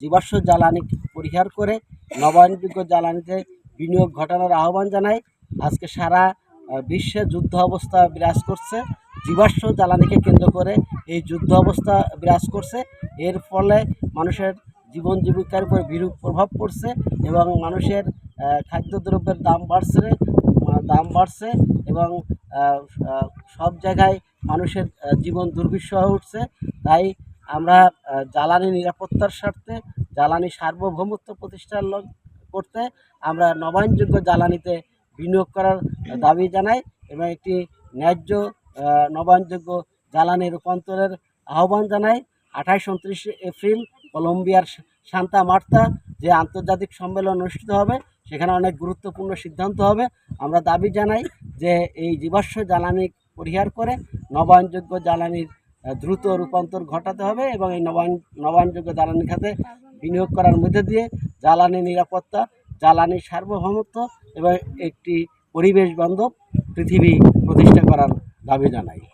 জীবাশ্ম জ্বালানি পরিহার করে নবায়নযোগ্য জ্বালানিতে বিনিয়োগ ঘটানোর আহ্বান জানাই। আজকে সারা বিশ্বে যুদ্ধ অবস্থা বিরাজ করছে, জীবাশ্ম জ্বালানিকে কেন্দ্র করে এই যুদ্ধ অবস্থা বিরাজ করছে। এর ফলে মানুষের জীবন জীবিকার উপর বিরূপ প্রভাব পড়ছে এবং মানুষের খাদ্যদ্রব্যের দাম বাড়ছে এবং সব জায়গায় মানুষের জীবন দুর্বিষহ হয়ে উঠছে। তাই আমরা জ্বালানি নিরাপত্তার স্বার্থে, জ্বালানি সার্বভৌমত্ব প্রতিষ্ঠার করতে আমরা নবায়নযোগ্য জ্বালানিতে বিনিয়োগ করার দাবি জানাই এবং একটি ন্যায্য নবায়নযোগ্য জ্বালানি রূপান্তরের আহ্বান জানাই। 28-29 এপ্রিল কলম্বিয়ার সান্তা মার্তা যে আন্তর্জাতিক সম্মেলন অনুষ্ঠিত হবে, সেখানে অনেক গুরুত্বপূর্ণ সিদ্ধান্ত হবে। আমরা দাবি জানাই যে এই জীবাশ্ম জ্বালানি পরিহার করে নবায়নযোগ্য জ্বালানির দ্রুত রূপান্তর ঘটাতে হবে এবং এই নবায়নযোগ্য জ্বালানি খাতে বিনিয়োগ করার মধ্যে দিয়ে জ্বালানি নিরাপত্তা, জ্বালানি সার্বভৌমত্ব এবং একটি পরিবেশ বান্ধব পৃথিবী প্রতিষ্ঠা করার দাবি জানাই।